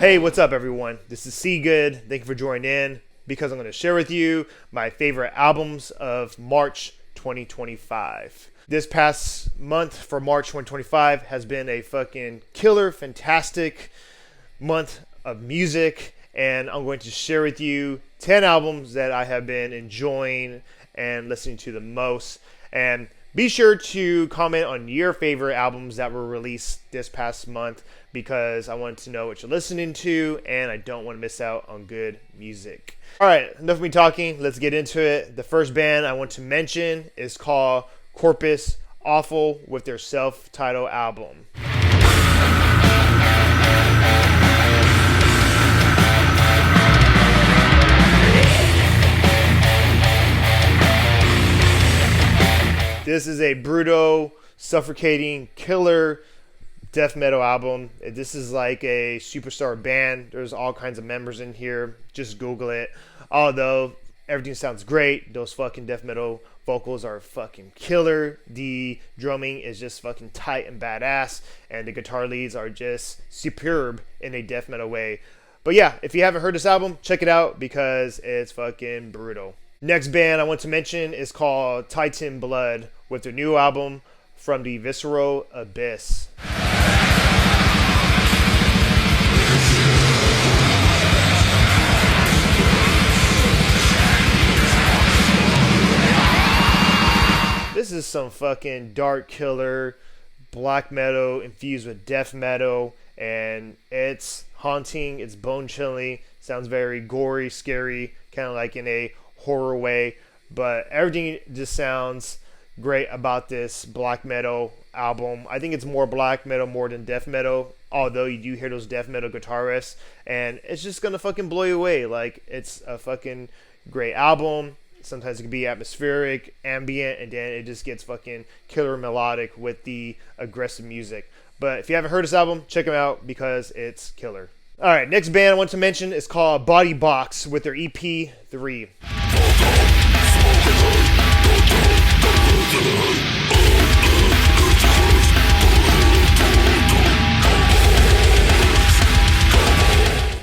Hey, what's up everyone? This is C Good. Thank you for joining in because I'm going to share with you my favorite albums of March 2025. This past month for March 2025 has been a fucking killer, fantastic month of music, and I'm going to share with you 10 albums that I have been enjoying and listening to the most. And be sure to comment on your favorite albums that were released this past month because I want to know what you're listening to and I don't want to miss out on good music. Alright, enough of me talking. Let's get into it. The first band I want to mention is called Corpus Offal with their self-titled album. This is a brutal, suffocating, killer death metal album. This is like a superstar band. There's all kinds of members in here. Just Google it. Although everything sounds great, those fucking death metal vocals are fucking killer. The drumming is just fucking tight and badass. And the guitar leads are just superb in a death metal way. But yeah, if you haven't heard this album, check it out because it's fucking brutal. Next band I want to mention is called Teitanblood with their new album From the Visceral Abyss. This is some fucking dark killer black metal infused with death metal, and it's haunting, it's bone chilling, sounds very gory, scary, kind of like in a horror way, but everything just sounds great about this black metal album. I think it's more black metal more than death metal, although you do hear those death metal guitarists, and it's just gonna fucking blow you away. Like, it's a fucking great album. Sometimes it can be atmospheric, ambient, and then it just gets fucking killer melodic with the aggressive music. But if you haven't heard this album, check them out because it's killer. Alright, next band I want to mention is called Bodybox with their EP 3.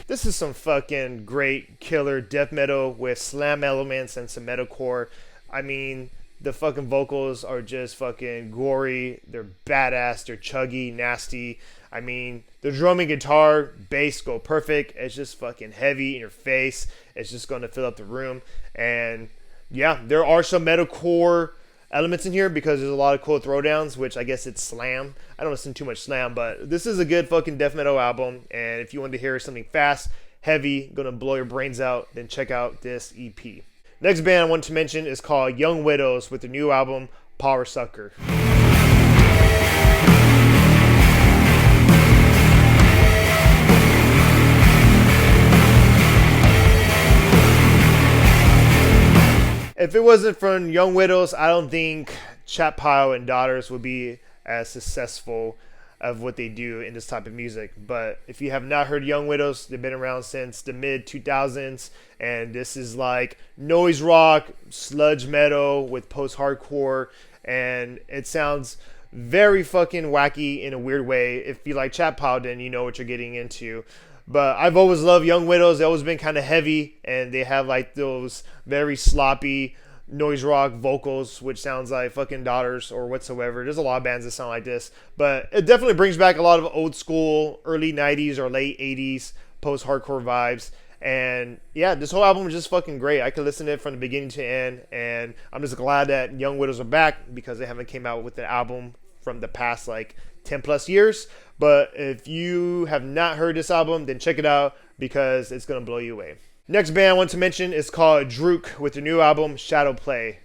This is some fucking great killer death metal with slam elements and some metalcore. I mean, the fucking vocals are just fucking gory. They're badass. They're chuggy, nasty. I mean, the drum and guitar, bass go perfect. It's just fucking heavy in your face. It's just going to fill up the room. And yeah, there are some metalcore elements in here because there's a lot of cool throwdowns, which I guess it's slam. I don't listen to too much slam, but this is a good fucking death metal album. And if you want to hear something fast, heavy, gonna blow your brains out, then check out this EP. Next band I want to mention is called Young Widows with their new album Power Sucker. If it wasn't from Young Widows, I don't think Chat Pile and Daughters would be as successful of what they do in this type of music. But if you have not heard Young Widows, they've been around since the mid 2000s, and this is like noise rock, sludge metal with post-hardcore, and it sounds very fucking wacky in a weird way. If you like Chat Pile, then you know what you're getting into. But I've always loved Young Widows. They've always been kind of heavy, and they have like those very sloppy noise rock vocals, which sounds like fucking Daughters or whatsoever. There's a lot of bands that sound like this, but it definitely brings back a lot of old school, early 90s or late 80s post-hardcore vibes. And yeah, this whole album is just fucking great. I could listen to it from the beginning to end, and I'm just glad that Young Widows are back because they haven't came out with an album from the past like 10 plus years. But if you have not heard this album, then check it out because it's going to blow you away. Next band I want to mention is called Drudkh with their new album Shadow Play.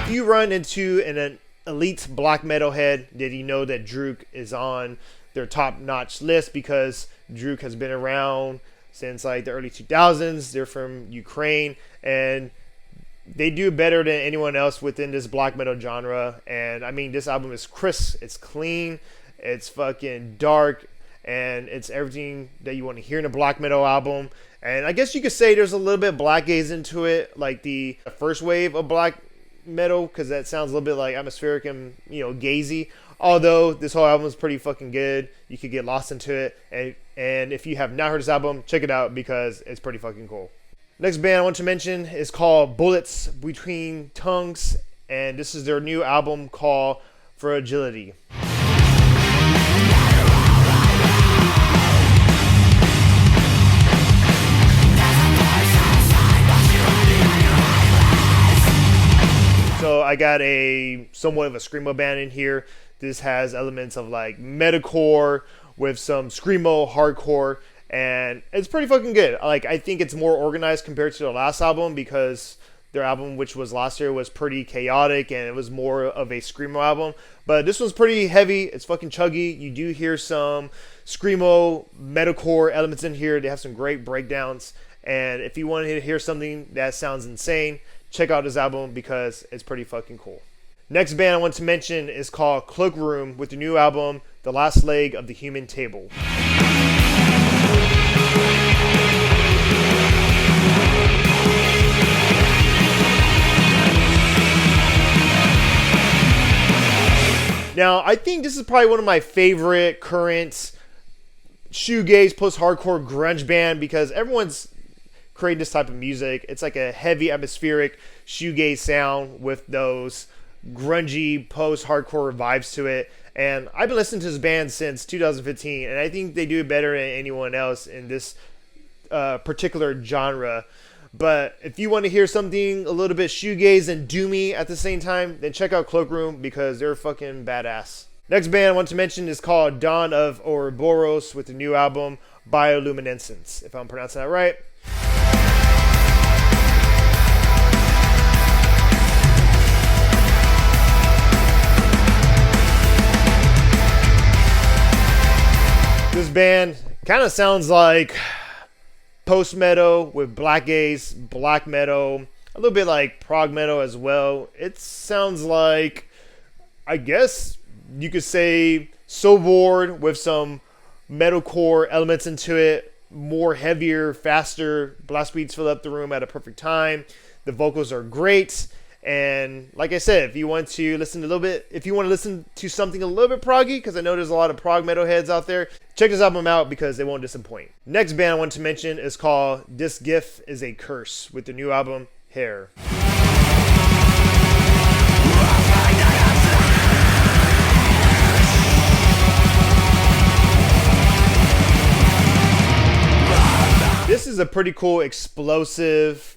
If you run into an elite black metal head, then you know that Drudkh is on their top-notch list because Drudkh has been around since like the early 2000s. They're from Ukraine, and they do better than anyone else within this black metal genre. And I mean, this album is crisp, it's clean, it's fucking dark, and it's everything that you want to hear in a black metal album. And I guess you could say there's a little bit black gaze into it, like the first wave of black metal, because that sounds a little bit like atmospheric and, you know, gazy. Although this whole album is pretty fucking good, you could get lost into it. And if you have not heard this album, check it out because it's pretty fucking cool. Next band I want to mention is called Bulletsbetweentongues, and this is their new album called Fragility. So I got a somewhat of a screamo band in here. This has elements of like metalcore with some screamo hardcore, and it's pretty fucking good. Like, I think it's more organized compared to their last album, because their album, which was last year, was pretty chaotic and it was more of a screamo album. But this one's pretty heavy. It's fucking chuggy. You do hear some screamo metalcore elements in here. They have some great breakdowns, and if you want to hear something that sounds insane, check out this album because it's pretty fucking cool. Next band I want to mention is called Cloakroom with the new album, The Last Leg of the Human Table. Now, I think this is probably one of my favorite current shoegaze post-hardcore grunge band, because everyone's creating this type of music. It's like a heavy atmospheric shoegaze sound with those grungy post-hardcore vibes to it. And I've been listening to this band since 2015, and I think they do it better than anyone else in this particular genre. But if you want to hear something a little bit shoegaze and doomy at the same time, then check out Cloakroom because they're fucking badass. Next band I want to mention is called Dawn of Ouroboros with the new album Bioluminescence, if I'm pronouncing that right. This band kind of sounds like post metal with black gaze, black metal, a little bit like prog metal as well. It sounds like, I guess you could say, Sobord with some metalcore elements into it, more heavier, faster. Blast beats fill up the room at a perfect time. The vocals are great. And like I said, if you want to listen to something a little bit proggy, because I know there's a lot of prog metal heads out there, check this album out because they won't disappoint. Next band I want to mention is called This Gift is a Curse with the new album Heir. This is a pretty cool, explosive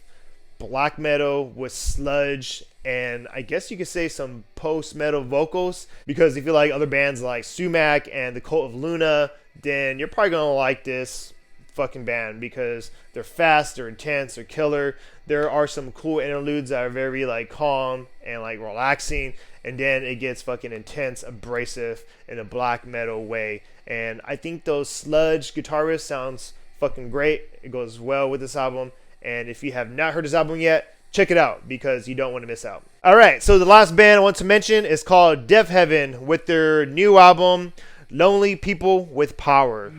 black metal with sludge and I guess you could say some post-metal vocals, because if you like other bands like Sumac and the Cult of Luna, then you're probably gonna like this fucking band because they're fast, they're intense, they're killer. There are some cool interludes that are very like calm and like relaxing, and then it gets fucking intense, abrasive in a black metal way. And I think those sludge guitar riffs sounds fucking great. It goes well with this album. And if you have not heard this album yet, check it out because you don't want to miss out. Alright, so the last band I want to mention is called Deafheaven with their new album, Lonely People with Power.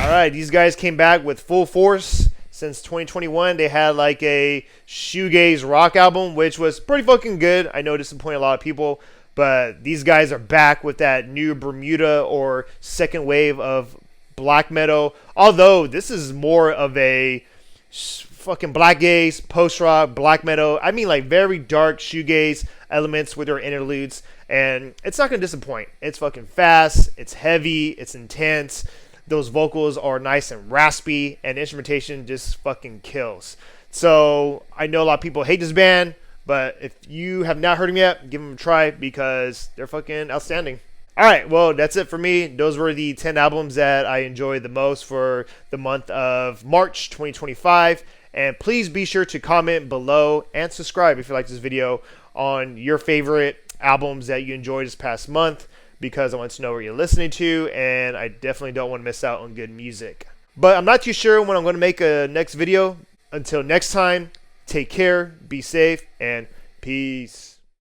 Alright, these guys came back with full force. Since 2021, they had like a shoegaze rock album, which was pretty fucking good. I know it disappointed a lot of people, but these guys are back with that new Bermuda or second wave of black metal. Although this is more of a fucking black gaze, post-rock, black metal. I mean like very dark shoegaze elements with their interludes. And it's not going to disappoint. It's fucking fast, it's heavy, it's intense. Those vocals are nice and raspy, and the instrumentation just fucking kills. So I know a lot of people hate this band, but if you have not heard them yet, give them a try because they're fucking outstanding. Alright, well, that's it for me. Those were the 10 albums that I enjoyed the most for the month of March 2025. And please be sure to comment below and subscribe if you like this video on your favorite albums that you enjoyed this past month, because I want to know what you're listening to, and I definitely don't want to miss out on good music. But I'm not too sure when I'm going to make a next video, Until next time, take care, be safe, and peace.